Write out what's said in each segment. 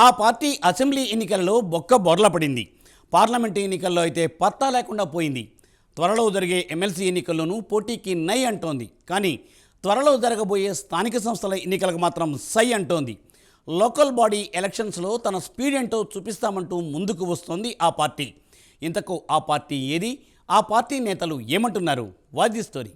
ఆ party assembly ఎన్నికల్లో బొక్క బొర్ల పడింది. పార్లమెంటు ఎన్నికల్లో అయితే పత్తా లేకుండా పోయింది. త్వరలో జరిగే ఎమ్మెల్సీ ఎన్నికల్లోనూ పోటీకి నై అంటోంది. కానీ త్వరలో జరగబోయే స్థానిక సంస్థల ఎన్నికలకు మాత్రం సై అంటోంది. లోకల్ బాడీ ఎలక్షన్స్లో తన స్పీడ్ ఏంటో చూపిస్తామంటూ ముందుకు వస్తోంది ఆ పార్టీ. ఇంతకు ఆ పార్టీ ఏది? ఆ పార్టీ నేతలు ఏమంటున్నారు? Watch the story.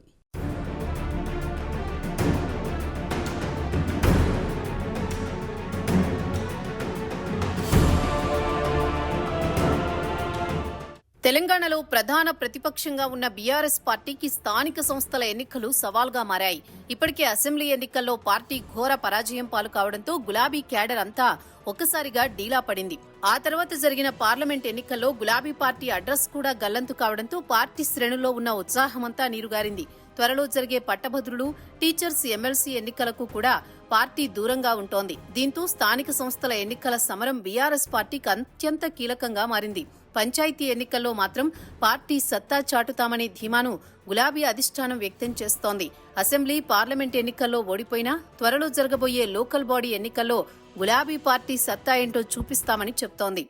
తెలంగాణలో ప్రధాన ప్రతిపక్షంగా ఉన్న బీఆర్ఎస్ పార్టీకి స్థానిక సంస్థల ఎన్నికలు సవాల్గా మారాయి. ఇప్పటికే అసెంబ్లీ ఎన్నికల్లో పార్టీ ఘోర పరాజయం పాలు కావడంతో గులాబీ క్యాడర్ అంతా ఒక్కసారిగా డీలా పడింది. ఆ తర్వాత జరిగిన పార్లమెంట్ ఎన్నికల్లో గులాబీ పార్టీ అడ్రస్ కూడా గల్లంతు కావడంతో పార్టీ శ్రేణుల్లో ఉన్న ఉత్సాహమంతా నీరుగారింది. త్వరలో జరిగే పట్టభద్రులు, టీచర్స్ ఎమ్మెల్సీ ఎన్నికలకు కూడా పార్టీ దూరంగా ఉంటోంది. దీంతో స్థానిక సంస్థల ఎన్నికల సమరం బీఆర్ఎస్ పార్టీకి అత్యంత కీలకంగా మారింది. పంచాయతీ ఎన్నికల్లో మాత్రం పార్టీ సత్తా చాటుతామనే ధీమాను గులాబీ అధిష్టానం వ్యక్తం చేస్తోంది. అసెంబ్లీ, పార్లమెంట్ ఎన్నికల్లో ఓడిపోయినా త్వరలో జరగబోయే లోకల్ బాడీ ఎన్నికల్లో గులాబీ పార్టీ సత్తా ఏంటో చూపిస్తామని చెప్తోంది.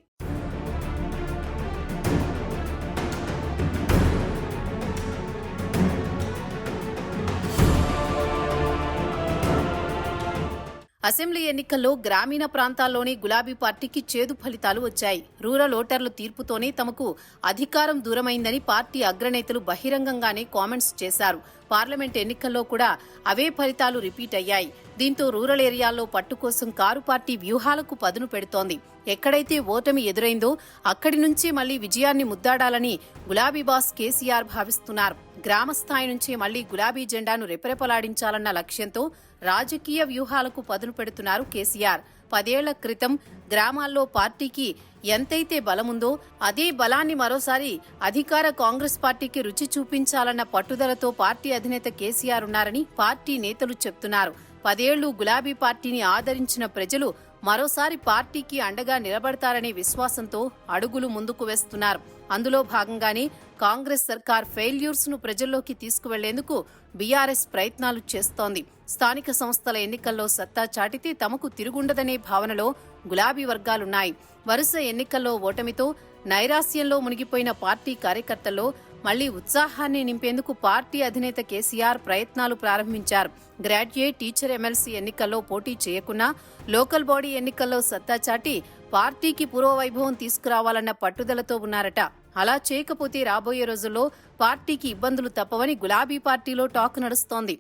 అసెంబ్లీ ఎన్నికల్లో గ్రామీణ ప్రాంతాల్లోని గులాబీ పార్టీకి చేదు ఫలితాలు వచ్చాయి. రూరల్ ఓటర్ల తీర్పుతోనే తమకు అధికారం దూరమైందని పార్టీ అగ్రనేతలు బహిరంగంగానే కామెంట్స్ చేశారు. పార్లమెంట్ ఎన్నికల్లో కూడా అవే ఫలితాలు రిపీట్ అయ్యాయి. దీంతో రూరల్ ఏరియాల్లో పట్టు కోసం కారు పార్టీ వ్యూహాలకు పదును పెడుతోంది. ఎక్కడైతే ఓటమి ఎదురైందో అక్కడి నుంచే మళ్లీ విజయాన్ని ముద్దాడాలని గులాబీ బాస్ కేసీఆర్ భావిస్తున్నారు. గ్రామ స్థాయి నుంచే మళ్లీ గులాబీ జెండాను రెపరెపలాడించాలన్న లక్ష్యంతో రాజకీయ వ్యూహాలకు పదును పెడుతున్నారు కేసీఆర్. 10 ఏళ్ల క్రితం గ్రామాల్లో పార్టీకి ఎంతైతే బలముందో అదే బలాన్ని మరోసారి అధికార కాంగ్రెస్ పార్టీకి రుచి చూపించాలన్న పట్టుదలతో పార్టీ అధినేత కేసీఆర్ ఉన్నారని పార్టీ నేతలు చెప్తున్నారు. 10 ఏళ్లు గులాబీ పార్టీని ఆదరించిన ప్రజలు మరోసారి పార్టీకి అండగా నిలబడతారనే విశ్వాసంతో అడుగులు ముందుకు వేస్తున్నారు. అందులో భాగంగానే కాంగ్రెస్ సర్కార్ ఫెయిల్యూర్స్ ను ప్రజల్లోకి తీసుకువెళ్లేందుకు బీఆర్ఎస్ ప్రయత్నాలు చేస్తోంది. స్థానిక సంస్థల ఎన్నికల్లో సత్తా చాటితే తమకు తిరుగుండదనే భావనలో గులాబీ వర్గాలున్నాయి. వరుస ఎన్నికల్లో ఓటమితో నైరాస్యంలో మునిగిపోయిన పార్టీ కార్యకర్తల్లో మళ్లీ ఉత్సాహాన్ని నింపేందుకు పార్టీ అధినేత కేసీఆర్ ప్రయత్నాలు ప్రారంభించారు. గ్రాడ్యుయేట్, టీచర్ ఎమ్మెల్సీ ఎన్నికల్లో పోటీ చేయకున్నా లోకల్ బాడీ ఎన్నికల్లో సత్తా చాటి పార్టీకి పూర్వవైభవం తీసుకురావాలన్న పట్టుదలతో ఉన్నారట. అలా చేయకపోతే రాబోయే రోజుల్లో పార్టీకి ఇబ్బందులు తప్పవని గులాబీ పార్టీలో టాక్ నడుస్తోంది.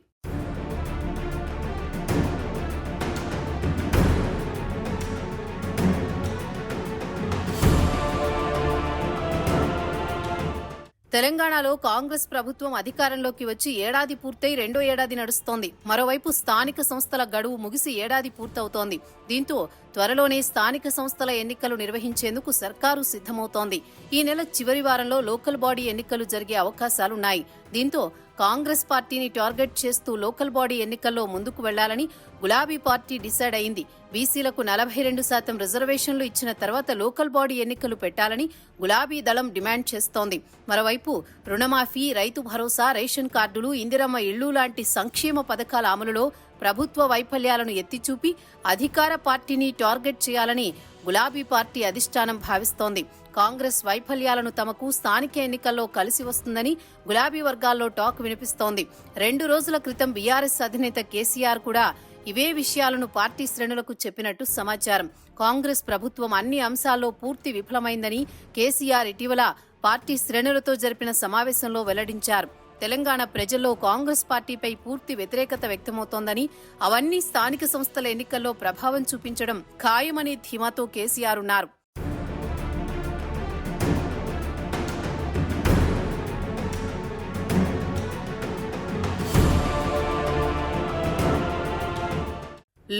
తెలంగాణలో కాంగ్రెస్ ప్రభుత్వం అధికారంలోకి వచ్చి ఏడాది పూర్తయి 2వ ఏడాది నడుస్తోంది. మరోవైపు స్థానిక సంస్థల గడువు ముగిసి ఏడాది పూర్తవుతోంది. దీంతో త్వరలోనే స్థానిక సంస్థల ఎన్నికలు నిర్వహించేందుకు సర్కారు సిద్ధమవుతోంది. ఈ నెల చివరి వారంలో లోకల్ బాడీ ఎన్నికలు జరిగే అవకాశాలున్నాయి. దీంతో కాంగ్రెస్ పార్టీని టార్గెట్ చేస్తూ లోకల్ బాడీ ఎన్నికల్లో ముందుకు వెళ్లాలని గులాబీ పార్టీ డిసైడ్ అయింది. బీసీలకు 42% రిజర్వేషన్లు ఇచ్చిన తర్వాత లోకల్ బాడీ ఎన్నికలు పెట్టాలని గులాబీ దళం డిమాండ్ చేస్తోంది. మరోవైపు రుణమాఫీ, రైతు భరోసా, రేషన్ కార్డులు, ఇందిరమ్మ ఇళ్లు లాంటి సంక్షేమ పథకాల అమలులో ప్రభుత్వ వైఫల్యాలను ఎత్తిచూపి అధికార పార్టీని టార్గెట్ చేయాలని గులాబీ పార్టీ అధిష్టానం భావిస్తోంది. కాంగ్రెస్ వైఫల్యాలను తమకు స్థానిక ఎన్నికల్లో కలిసి వస్తుందని గులాబీ వర్గాల్లో టాక్ వినిపిస్తోంది. 2 రోజుల క్రితం బీఆర్ఎస్ అధినేత కేసీఆర్ కూడా ఇవే విషయాలను పార్టీ శ్రేణులకు చెప్పినట్టు సమాచారం. కాంగ్రెస్ ప్రభుత్వం అన్ని అంశాల్లో పూర్తి విఫలమైందని కేసీఆర్ ఇటీవల పార్టీ శ్రేణులతో జరిపిన సమావేశంలో వెల్లడించారు. తెలంగాణ ప్రజల్లో కాంగ్రెస్ పార్టీపై పూర్తి వ్యతిరేకత వ్యక్తమవుతోందని, అవన్నీ స్థానిక సంస్థల ఎన్నికల్లో ప్రభావం చూపించడం ఖాయమనే ధీమాతో కేసీఆర్ ఉన్నారు.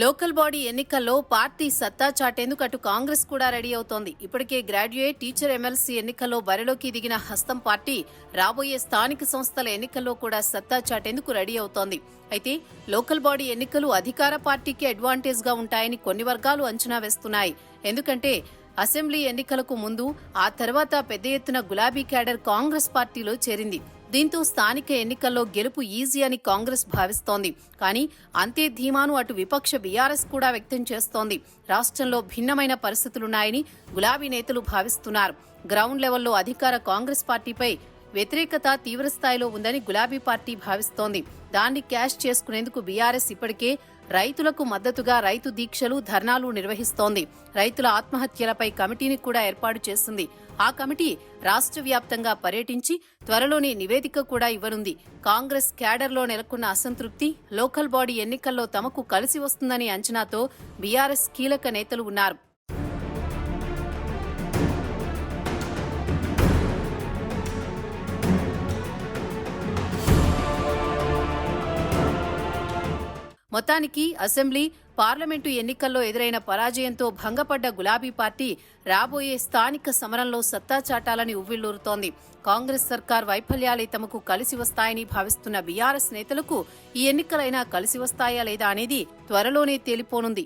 లోకల్ బాడీ ఎన్నికల్లో పార్టీ సత్తా చాటేందుకు అటు కాంగ్రెస్ కూడా రెడీ అవుతోంది. ఇప్పటికే గ్రాడ్యుయేట్, టీచర్ ఎమ్మెల్సీ ఎన్నికల్లో బరిలోకి దిగిన హస్తం పార్టీ రాబోయే స్థానిక సంస్థల ఎన్నికల్లో కూడా సత్తా చాటేందుకు రెడీ అవుతోంది. అయితే లోకల్ బాడీ ఎన్నికలు అధికార పార్టీకి అడ్వాంటేజ్ గా ఉంటాయని కొన్ని వర్గాలు అంచనా వేస్తున్నాయి. ఎందుకంటే అసెంబ్లీ ఎన్నికలకు ముందు, ఆ తర్వాత పెద్ద ఎత్తున గులాబీ క్యాడర్ కాంగ్రెస్ పార్టీలో చేరింది. దీంతో స్థానిక ఎన్నికల్లో గెలుపు ఈజీ అని కాంగ్రెస్ భావిస్తోంది. కానీ అంతే ధీమాను అటు విపక్ష బీఆర్ఎస్ కూడా వ్యక్తం చేస్తోంది. రాష్ట్రంలో భిన్నమైన పరిస్థితులున్నాయని గులాబీ నేతలు భావిస్తున్నారు. గ్రౌండ్ లెవెల్లో అధికార కాంగ్రెస్ పార్టీపై వ్యతిరేకత తీవ్రస్థాయిలో ఉందని గులాబీ పార్టీ భావిస్తోంది. దాన్ని క్యాష్ చేసుకునేందుకు బీఆర్ఎస్ ఇప్పటికే రైతులకు మద్దతుగా రైతు దీక్షలు, ధర్నాలు నిర్వహిస్తోంది. రైతుల ఆత్మహత్యలపై కమిటీని కూడా ఏర్పాటు చేసింది. ఆ కమిటీ రాష్ట్ర వ్యాప్తంగా పర్యటించి త్వరలోనే నివేదిక కూడా ఇవ్వనుంది. కాంగ్రెస్ క్యాడర్లో నెలకొన్న అసంతృప్తి, లోకల్ బాడీ ఎన్నికల్లో తమకు కలిసి వస్తుందనే అంచనాతో బీఆర్ఎస్ కీలక నేతలు ఉన్నారు. మొత్తానికి అసెంబ్లీ, పార్లమెంటు ఎన్నికల్లో ఎదురైన పరాజయంతో భంగపడ్డ గులాబీ పార్టీ రాబోయే స్థానిక సమరంలో సత్తా చాటాలని ఉవ్విళ్లూరుతోంది. కాంగ్రెస్ సర్కార్ వైఫల్యాలే తమకు కలిసి వస్తాయని భావిస్తున్న బీఆర్ఎస్ నేతలకు ఈ ఎన్నికలైనా కలిసి వస్తాయా లేదా అనేది త్వరలోనే తేలిపోనుంది.